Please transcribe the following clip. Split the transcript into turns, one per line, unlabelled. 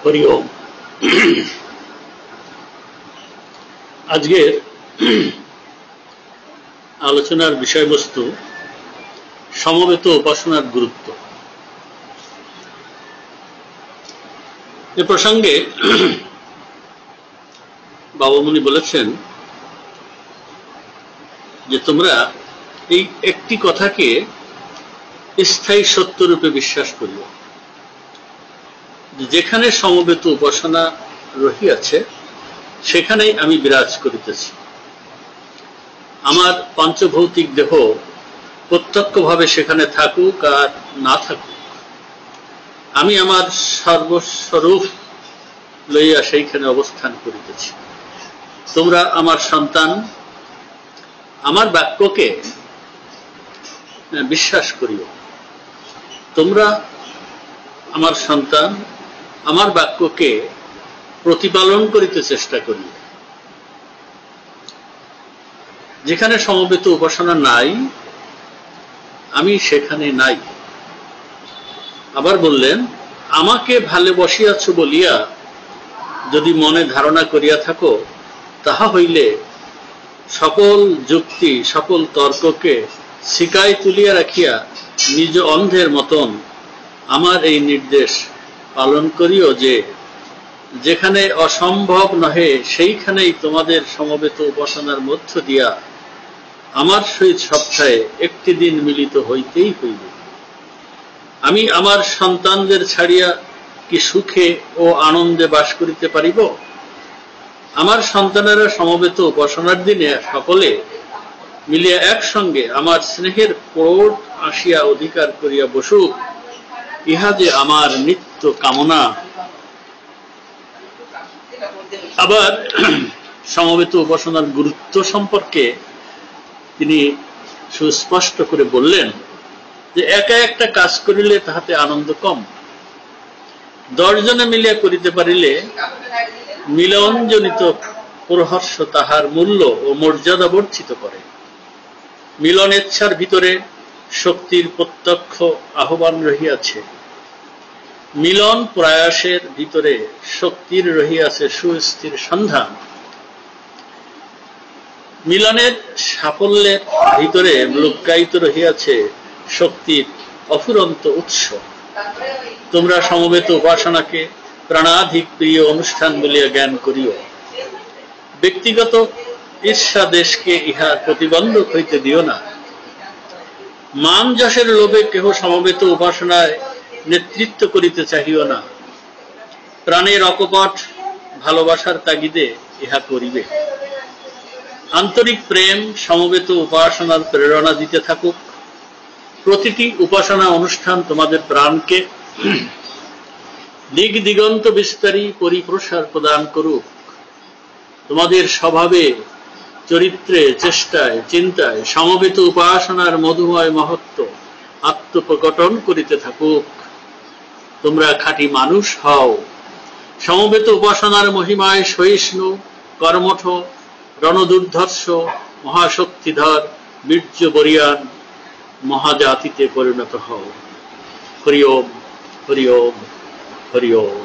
হরি ওম। আজকের আলোচনার বিষয়বস্তু সমবেত উপাসনার গুরুত্ব। এ প্রসঙ্গে বাবামুনি বলেছেন যে তোমরা এই একটি কথাকে স্থায়ী সত্যরূপে বিশ্বাস করিও, যেখানে সমবেত উপাসনা রহিয়াছে সেখানেই আমি বিরাজ করিতেছি। আমার পঞ্চভৌতিক দেহ প্রত্যক্ষভাবে সেখানে থাকুক আর না থাকুক, আমি আমার সর্বস্বরূপ লইয়া সেইখানে অবস্থান করিতেছি। তোমরা আমার সন্তান, আমার বাক্যকে বিশ্বাস করিও। তোমরা আমার সন্তান, আমার বাক্যকে প্রতিপালন করিতে চেষ্টা করিও। যেখানে সমবেত উপাসনা নাই, আমি সেখানে নাই। আবার বললেন, আমাকে ভালোবাসিয়াছ বলিয়া যদি মনে ধারণা করিয়া থাকো, তাহা হইলে সকল যুক্তি সকল তর্ককে শিকায় তুলিয়া রাখিয়া নিজ অন্ধের মতন আমার এই নির্দেশ পালন করিও যে যেখানে অসম্ভব নহে সেইখানেই তোমাদের সমবেত উপাসনার মধ্য দিয়া আমার সহিত সপ্তাহে একটি দিন মিলিত হইতেই হইবে। আমি আমার সন্তানদের ছাড়িয়া কি সুখে ও আনন্দে বাস করিতে পারিব? আমার সন্তানেরা সমবেত উপাসনার দিনে সকলে মিলিয়া একসঙ্গে আমার স্নেহের কোট আসিয়া অধিকার করিয়া বসুক, ইহা যে আমার নিত্য কামনা। আবার সমবেত উপাসনার গুরুত্ব সম্পর্কে তিনি সুস্পষ্ট করে বললেন যে একা একটা কাজ করিলে তাহাতে আনন্দ কম, 10 জনে মিলিয়া করিতে পারিলে মিলনজনিত প্রহর্ষ তাহার মূল্য ও মর্যাদা বর্ধিত করে। মিলনেচ্ছার ভিতরে শক্তির প্রত্যক্ষ আহ্বান রহিয়াছে, মিলন প্রয়াসের ভিতরে শক্তির রহিয়াছে সুস্থির সন্ধান, মিলনের সাফল্যের ভিতরে লুক্কায়িত রহিয়াছে শক্তির অফুরন্ত উৎস। তোমরা সমবেত উপাসনাকে প্রাণাধিক প্রিয় অনুষ্ঠান বলিয়া জ্ঞান করিও। ব্যক্তিগত ঈর্ষা দেশকে ইহার প্রতিবন্ধক হইতে দিও না। মান যশের লোভে কেহ সমবেত উপাসনায় নেতৃত্ব করিতে চাহিও না। প্রাণের অকপট ভালোবাসার তাগিদে ইহা করিবে। আন্তরিক প্রেম সমবেত উপাসনার প্রেরণা দিতে থাকুক। প্রতিটি উপাসনা অনুষ্ঠান তোমাদের প্রাণকে দিক দিগন্ত বিস্তারী পরিপ্রসার প্রদান করুক। তোমাদের স্বভাবে, চরিত্রে, চেষ্টায়, চিন্তায় সমবেত উপাসনার মধুময় মহত্ব আত্মপ্রকটন করিতে থাকুক। তোমরা খাঁটি মানুষ হও। সমবেত উপাসনার মহিমায় সহিষ্ণু, কর্মঠ, রণদুর্ধর্ষ, মহাশক্তিধর, বীর্য বরিয়ান মহাজাতিতে পরিণত হও। হরি ওম, হরি ওম, হরি ওম।